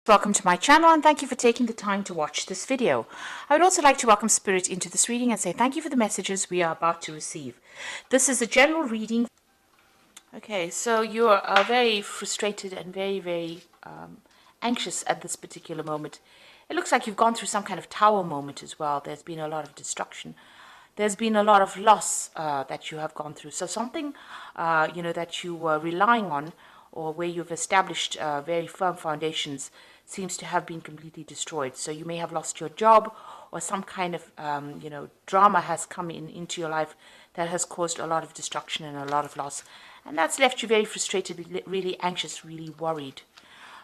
Welcome to my channel and thank you for taking the time to watch this video. I would also like to welcome Spirit into this reading and say thank you for the messages we are about to receive. This is a general reading. Okay, so you are very frustrated and very anxious at this particular moment. It looks like you've gone through some kind of tower moment as well. There's been a lot of destruction. There's been a lot of loss that you have gone through. So something, that you were relying on or where you've established very firm foundations seems to have been completely destroyed. So you may have lost your job, or some kind of, drama has come into your life that has caused a lot of destruction and a lot of loss. And that's left you very frustrated, really anxious, really worried.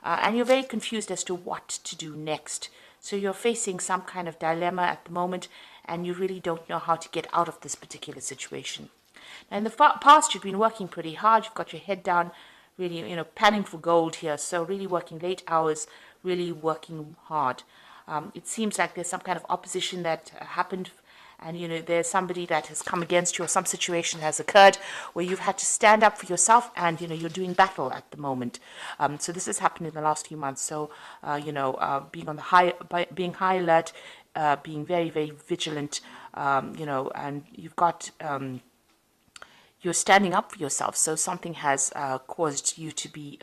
And you're very confused as to what to do next. So you're facing some kind of dilemma at the moment, and you really don't know how to get out of this particular situation. Now, in the past, you've been working pretty hard. You've got your head down, really, panning for gold here. So really working late hours, really working hard. It seems like there's some kind of opposition that happened, and there's somebody that has come against you, or some situation has occurred where you've had to stand up for yourself, and you're doing battle at the moment. So this has happened in the last few months. So being on the being high alert, being very vigilant, and you've got you're standing up for yourself. So something has caused you to be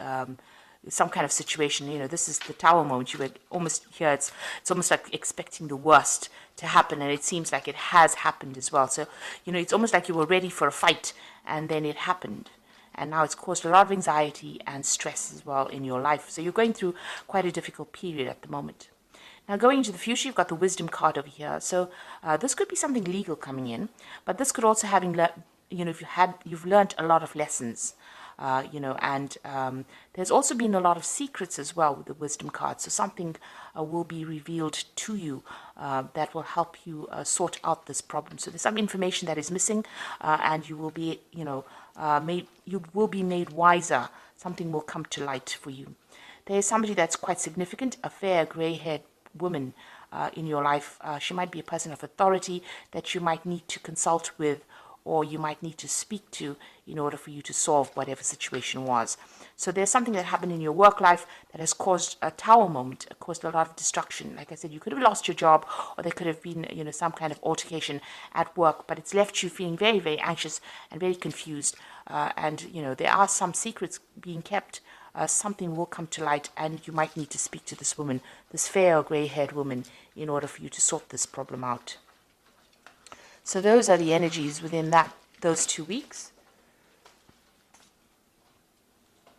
some kind of situation. This is the tower moment. You were almost here. It's almost like expecting the worst to happen, and it seems like it has happened as well. So it's almost like you were ready for a fight, and then it happened, and now it's caused a lot of anxiety and stress as well in your life. So you're going through quite a difficult period at the moment. Now, going into the future, you've got the wisdom card over here. So this could be something legal coming in, but this could also you've learned a lot of lessons. And there's also been a lot of secrets as well with the wisdom card. So something will be revealed to you that will help you sort out this problem. So there's some information that is missing, and you will be, made wiser. Something will come to light for you. There is somebody that's quite significant, a fair gray-haired woman in your life. She might be a person of authority that you might need to consult with, or you might need to speak to in order for you to solve whatever situation was. So there's something that happened in your work life that has caused a tower moment, caused a lot of destruction. Like I said, you could have lost your job, or there could have been, some kind of altercation at work, but it's left you feeling very anxious and very confused. And there are some secrets being kept. Something will come to light, and you might need to speak to this woman, this fair or gray-haired woman, in order for you to sort this problem out. So those are the energies within those 2 weeks.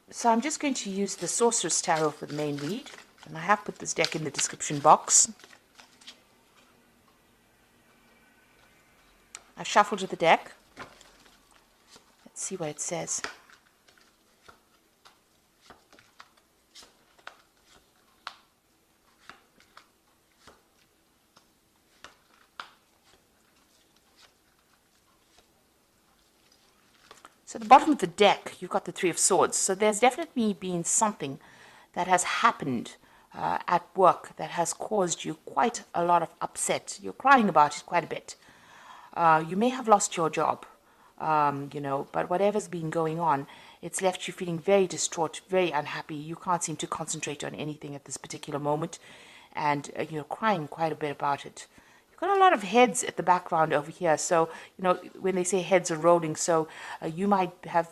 So I'm just going to use the Sorcerer's Tarot for the main read, and I have put this deck in the description box. I've shuffled the deck. Let's see what it says. So at the bottom of the deck, you've got the Three of Swords. So there's definitely been something that has happened at work that has caused you quite a lot of upset. You're crying about it quite a bit. You may have lost your job, but whatever's been going on, it's left you feeling very distraught, very unhappy. You can't seem to concentrate on anything at this particular moment, and you're crying quite a bit about it. Got a lot of heads at the background over here. So, when they say heads are rolling, so you might have,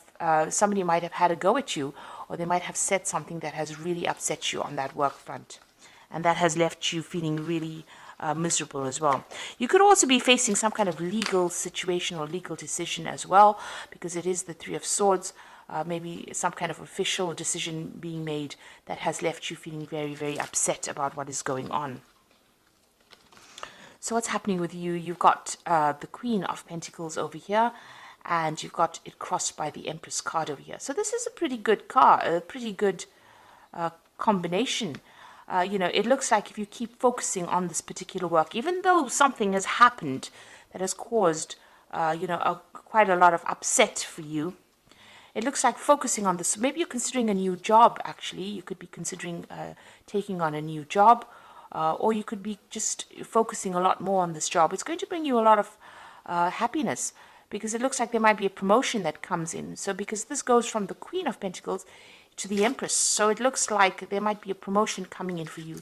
somebody might have had a go at you, or they might have said something that has really upset you on that work front. And that has left you feeling really miserable as well. You could also be facing some kind of legal situation or legal decision as well, because it is the Three of Swords. Maybe some kind of official decision being made that has left you feeling very upset about what is going on. So what's happening with you? You've got the Queen of Pentacles over here, and you've got it crossed by the Empress card over here. So this is a pretty good card, a pretty good combination. It looks like if you keep focusing on this particular work, even though something has happened that has caused, quite a lot of upset for you, it looks like focusing on this. Maybe you're considering a new job, actually. You could be considering taking on a new job. Or you could be just focusing a lot more on this job. It's going to bring you a lot of happiness, because it looks like there might be a promotion that comes in. So because this goes from the Queen of Pentacles to the Empress. So it looks like there might be a promotion coming in for you.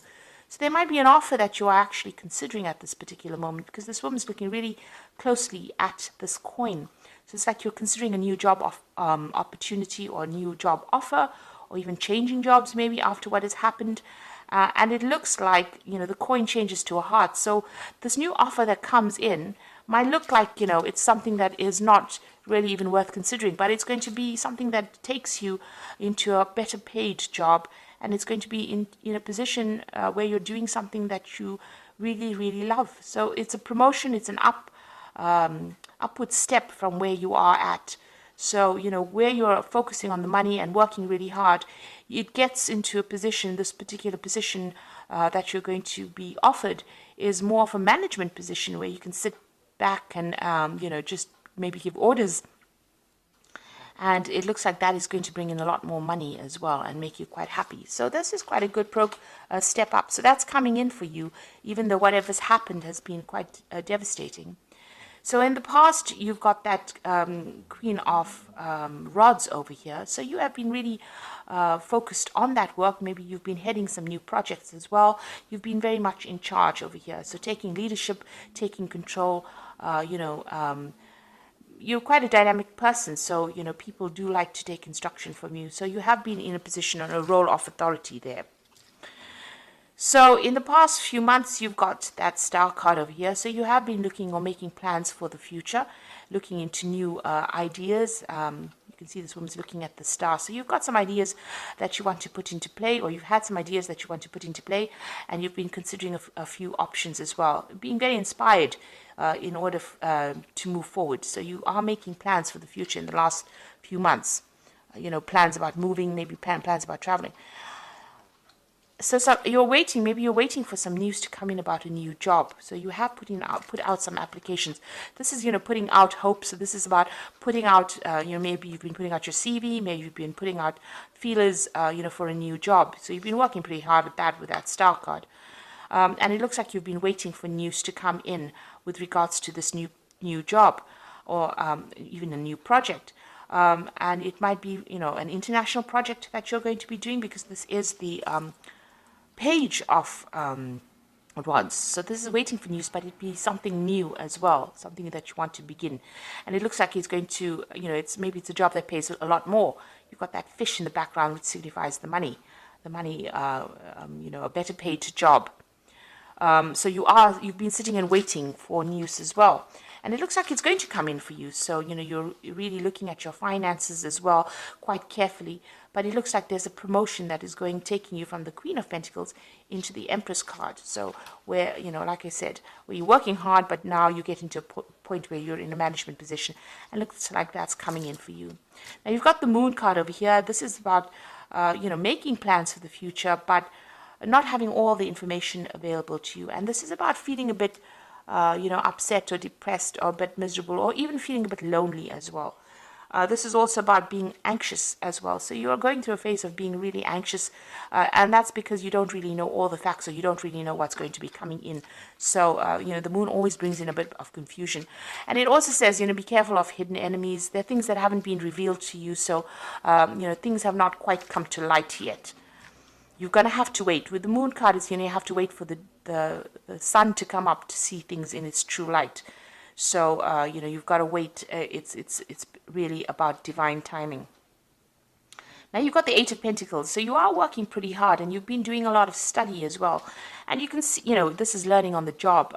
So there might be an offer that you are actually considering at this particular moment, because this woman's looking really closely at this coin. So it's like you're considering a new job opportunity or a new job offer, or even changing jobs maybe after what has happened. And it looks like, the coin changes to a heart. So this new offer that comes in might look like, it's something that is not really even worth considering, but it's going to be something that takes you into a better paid job, and it's going to be in a position where you're doing something that you really, really love. So it's a promotion, it's an upward step from where you are at. So, where you're focusing on the money and working really hard, it gets into a position, this particular position that you're going to be offered is more of a management position where you can sit back and, just maybe give orders. And it looks like that is going to bring in a lot more money as well and make you quite happy. So this is quite a good step up. So that's coming in for you, even though whatever's happened has been quite devastating. So in the past, you've got that Queen of Rods over here. So you have been really focused on that work. Maybe you've been heading some new projects as well. You've been very much in charge over here. So taking leadership, taking control, you're quite a dynamic person, so people do like to take instruction from you. So you have been in a position on a role of authority there. So in the past few months, you've got that star card over here. So you have been looking or making plans for the future, looking into new ideas. You can see this woman's looking at the star. So you've got some ideas that you want to put into play, or you've had some ideas that you want to put into play, and you've been considering a few options as well, being very inspired in order to move forward. So you are making plans for the future in the last few months, plans about moving, maybe plans about traveling. So you're waiting, maybe you're waiting for some news to come in about a new job. So you have put out some applications. This is, putting out hope. So this is about putting out, maybe you've been putting out your CV, maybe you've been putting out feelers, for a new job. So you've been working pretty hard at that with that star card. And it looks like you've been waiting for news to come in with regards to this new job, or even a new project. And it might be, an international project that you're going to be doing, because this is the Page of Wands. So this is waiting for news, but it'd be something new as well, something that you want to begin. And it looks like he's going to, maybe it's a job that pays a lot more. You've got that fish in the background, which signifies the money, a better paid job. So you've been sitting and waiting for news as well. And it looks like it's going to come in for you. So, you're really looking at your finances as well quite carefully. But it looks like there's a promotion that is taking you from the Queen of Pentacles into the Empress card. So where, like I said, where you're working hard, but now you get into a point where you're in a management position. And looks like that's coming in for you. Now you've got the Moon card over here. This is about, making plans for the future, but not having all the information available to you. And this is about feeling a bit, upset or depressed or a bit miserable, or even feeling a bit lonely as well. This is also about being anxious as well. So you are going through a phase of being really anxious, and that's because you don't really know all the facts, or you don't really know what's going to be coming in. So, the moon always brings in a bit of confusion. And it also says, be careful of hidden enemies. There are things that haven't been revealed to you, so, things have not quite come to light yet. You're going to have to wait. With the Moon card, it's, you have to wait for the sun to come up to see things in its true light. So, you've got to wait. It's really about divine timing. Now you've got the Eight of Pentacles. So you are working pretty hard, and you've been doing a lot of study as well. And you can see, this is learning on the job.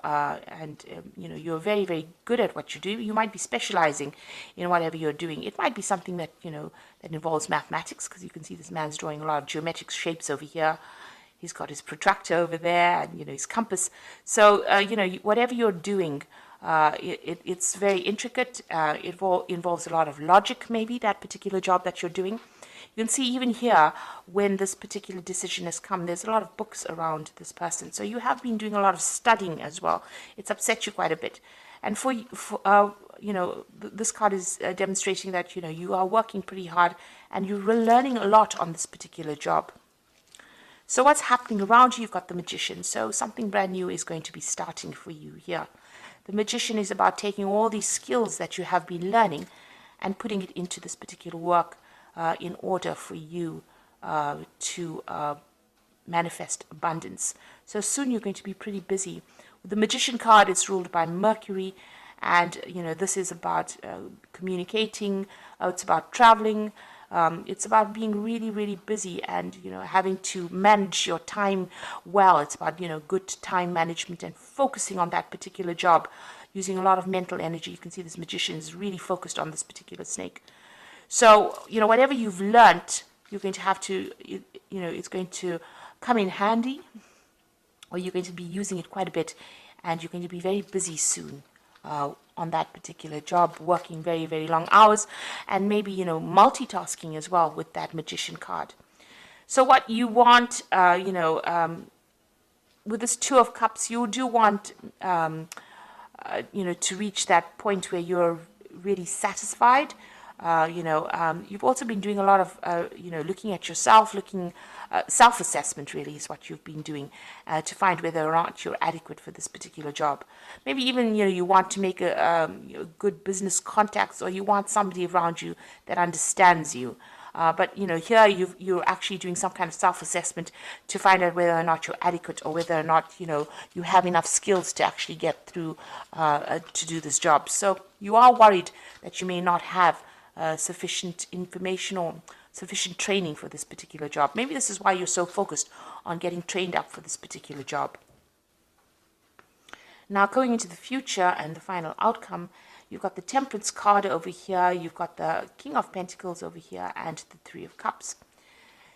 You're very, very good at what you do. You might be specializing in whatever you're doing. It might be something that, that involves mathematics, because you can see this man's drawing a lot of geometric shapes over here. He's got his protractor over there, and, his compass. So, whatever you're doing, it's very intricate. It involves a lot of logic, maybe, that particular job that you're doing. You can see even here, when this particular decision has come, there's a lot of books around this person. So you have been doing a lot of studying as well. It's upset you quite a bit. And this card is demonstrating that, you are working pretty hard, and you're learning a lot on this particular job. So what's happening around you? You've got the Magician. So something brand new is going to be starting for you here. The Magician is about taking all these skills that you have been learning and putting it into this particular work in order for you to manifest abundance. So soon you're going to be pretty busy. With the Magician card, it's ruled by Mercury, and this is about communicating. It's about traveling. It's about being really, really busy, and having to manage your time well. It's about good time management and focusing on that particular job, using a lot of mental energy. You can see this Magician is really focused on this particular snake. So whatever you've learnt, you're going to have to, it's going to come in handy, or you're going to be using it quite a bit, and you're going to be very busy soon on that particular job, working very, very long hours, and maybe multitasking as well with that Magician card. So what you want, with this Two of Cups, you do want to reach that point where you're really satisfied. You've also been doing a lot of looking at yourself, self-assessment really is what you've been doing to find whether or not you're adequate for this particular job. Maybe even you want to make a good business contacts, or you want somebody around you that understands you. But here you're actually doing some kind of self-assessment to find out whether or not you're adequate, or whether or not you have enough skills to actually get through to do this job. So you are worried that you may not have sufficient information or sufficient training for this particular job. Maybe this is why you're so focused on getting trained up for this particular job. Now, going into the future and the final outcome, you've got the Temperance card over here, you've got the King of Pentacles over here, and the Three of Cups.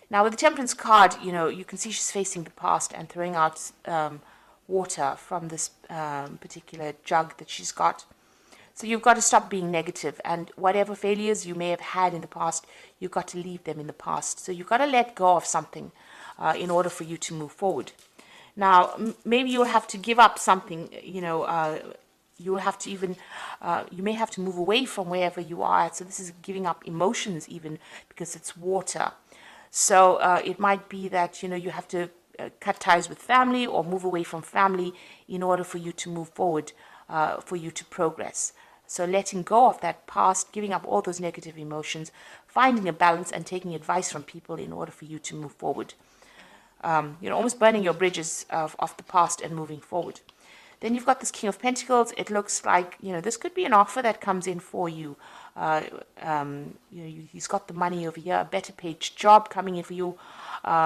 Now, with the Temperance card, you can see she's facing the past and throwing out water from this particular jug that she's got. So you've got to stop being negative, and whatever failures you may have had in the past, you've got to leave them in the past. So you've got to let go of something in order for you to move forward. Now, maybe you'll have to give up something, you'll have to even, you may have to move away from wherever you are. So this is giving up emotions even, because it's water. So it might be that, you have to cut ties with family or move away from family in order for you to move forward, for you to progress. So letting go of that past, giving up all those negative emotions, finding a balance and taking advice from people in order for you to move forward. Almost burning your bridges of the past and moving forward. Then you've got this King of Pentacles. It looks like, this could be an offer that comes in for you. He's got the money over here, a better paid job coming in for you,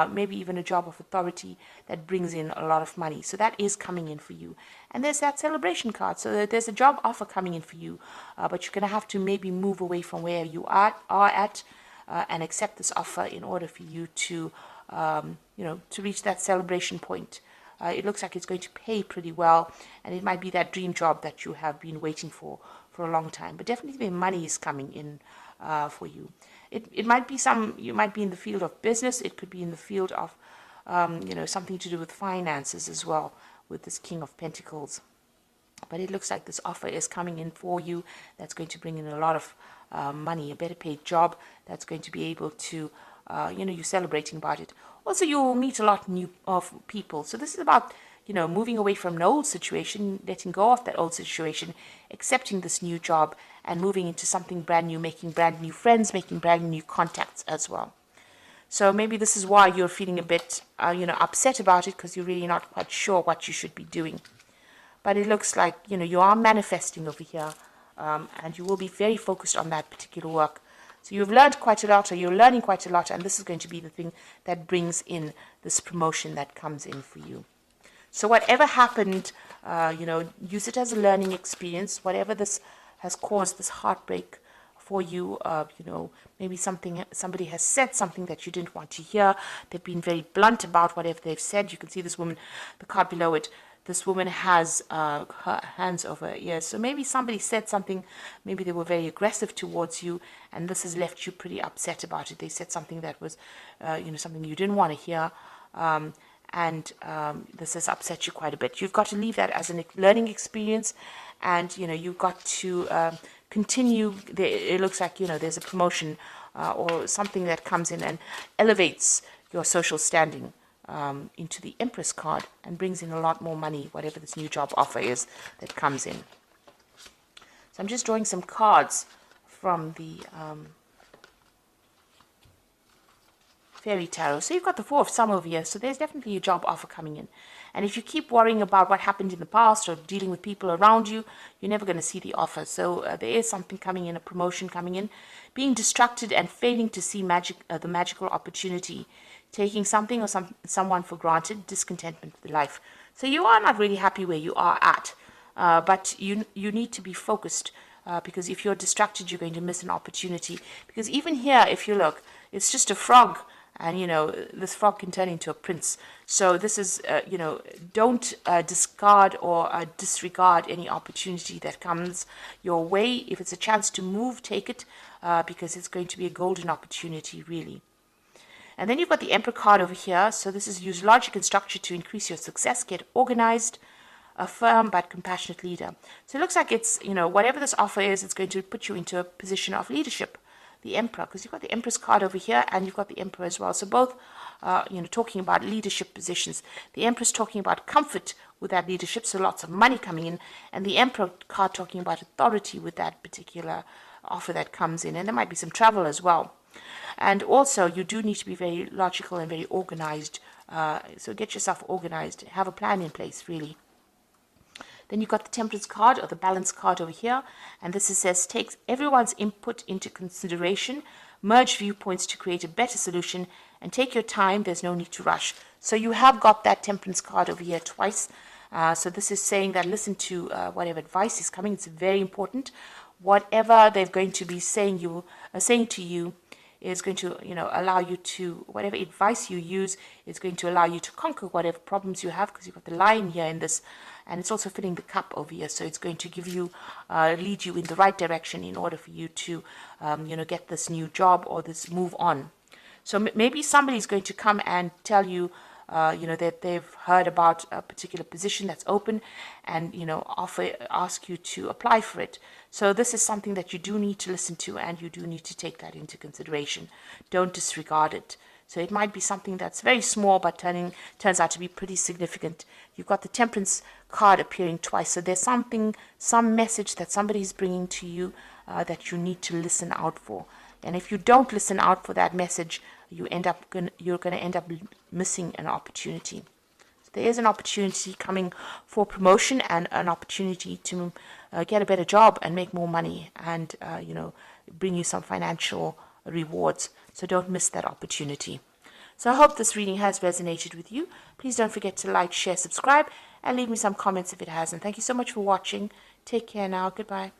maybe even a job of authority that brings in a lot of money. So that is coming in for you. And there's that Celebration card. So there's a job offer coming in for you, but you're going to have to maybe move away from where you are at and accept this offer in order for you to, to reach that celebration point. It looks like it's going to pay pretty well, and it might be that dream job that you have been waiting for a long time. But definitely the money is coming in for you. It might be you might be in the field of business. It could be in the field of, something to do with finances as well, with this King of Pentacles. But it looks like this offer is coming in for you that's going to bring in a lot of money, a better paid job that's going to be able to, you're celebrating about it. Also, you'll meet a lot of people. So this is about, moving away from an old situation, letting go of that old situation, accepting this new job, and moving into something brand new, making brand new friends, making brand new contacts as well. So maybe this is why you're feeling a bit, upset about it, because you're really not quite sure what you should be doing. But it looks like, you are manifesting over here, and you will be very focused on that particular work. So you've learned quite a lot, or you're learning quite a lot, and this is going to be the thing that brings in this promotion that comes in for you. So whatever happened, use it as a learning experience. Whatever this has caused, this heartbreak for you, maybe somebody has said something that you didn't want to hear. They've been very blunt about whatever they've said. You can see this woman, the card below it. This woman has her hands over her ears. So maybe somebody said something, maybe they were very aggressive towards you, and this has left you pretty upset about it. They said something that was, something you didn't want to hear, and this has upset you quite a bit. You've got to leave that as a learning experience, and, you've got to continue. It looks like, there's a promotion or something that comes in and elevates your social standing. Into the Empress card and brings in a lot more money, whatever this new job offer is that comes in. So I'm just drawing some cards from the Fairy Tarot. So you've got the Four of Some over here. So there's definitely a job offer coming in. And if you keep worrying about what happened in the past or dealing with people around you, you're never going to see the offer. So there is something coming in, a promotion coming in. Being distracted and failing to see the magical opportunity. Taking something or someone for granted. Discontentment with life. So you are not really happy where you are at. But you need to be focused. Because if you're distracted, you're going to miss an opportunity. Because even here, if you look, it's just a frog. And, you know, this frog can turn into a prince. So this is, you know, don't discard or disregard any opportunity that comes your way. If it's a chance to move, take it, because it's going to be a golden opportunity, really. And then you've got the Emperor card over here. So this is use logic and structure to increase your success, get organized, a firm but compassionate leader. So it looks like it's, you know, whatever this offer is, it's going to put you into a position of leadership. The Emperor, because you've got the Empress card over here and you've got the Emperor as well. So both, you know, talking about leadership positions. The Empress talking about comfort with that leadership, so lots of money coming in. And the Emperor card talking about authority with that particular offer that comes in. And there might be some travel as well. And also, you do need to be very logical and very organized. So get yourself organized. Have a plan in place, really. Then you've got the Temperance card or the Balance card over here. And this says, take everyone's input into consideration, merge viewpoints to create a better solution, and take your time. There's no need to rush. So you have got that Temperance card over here twice. So this is saying that listen to whatever advice is coming. It's very important. Whatever they're going to be saying to you is going to, you know, allow you to, whatever advice you use is going to allow you to conquer whatever problems you have, because you've got the Lion here in this, and it's also filling the cup over here. So it's going to give you, lead you in the right direction in order for you to, you know, get this new job or this move on. So maybe somebody's going to come and tell you, you know, that they've heard about a particular position that's open and, you know, ask you to apply for it. So this is something that you do need to listen to, and you do need to take that into consideration. Don't disregard it. So it might be something that's very small, but turns out to be pretty significant. You've got the Temperance card appearing twice. So there's some message that somebody's bringing to you that you need to listen out for. And if you don't listen out for that message, you're going to end up missing an opportunity. So there is an opportunity coming for promotion and an opportunity to get a better job and make more money and, you know, bring you some financial rewards. So don't miss that opportunity. So I hope this reading has resonated with you. Please don't forget to like, share, subscribe, and leave me some comments if it hasn't. Thank you so much for watching. Take care now. Goodbye.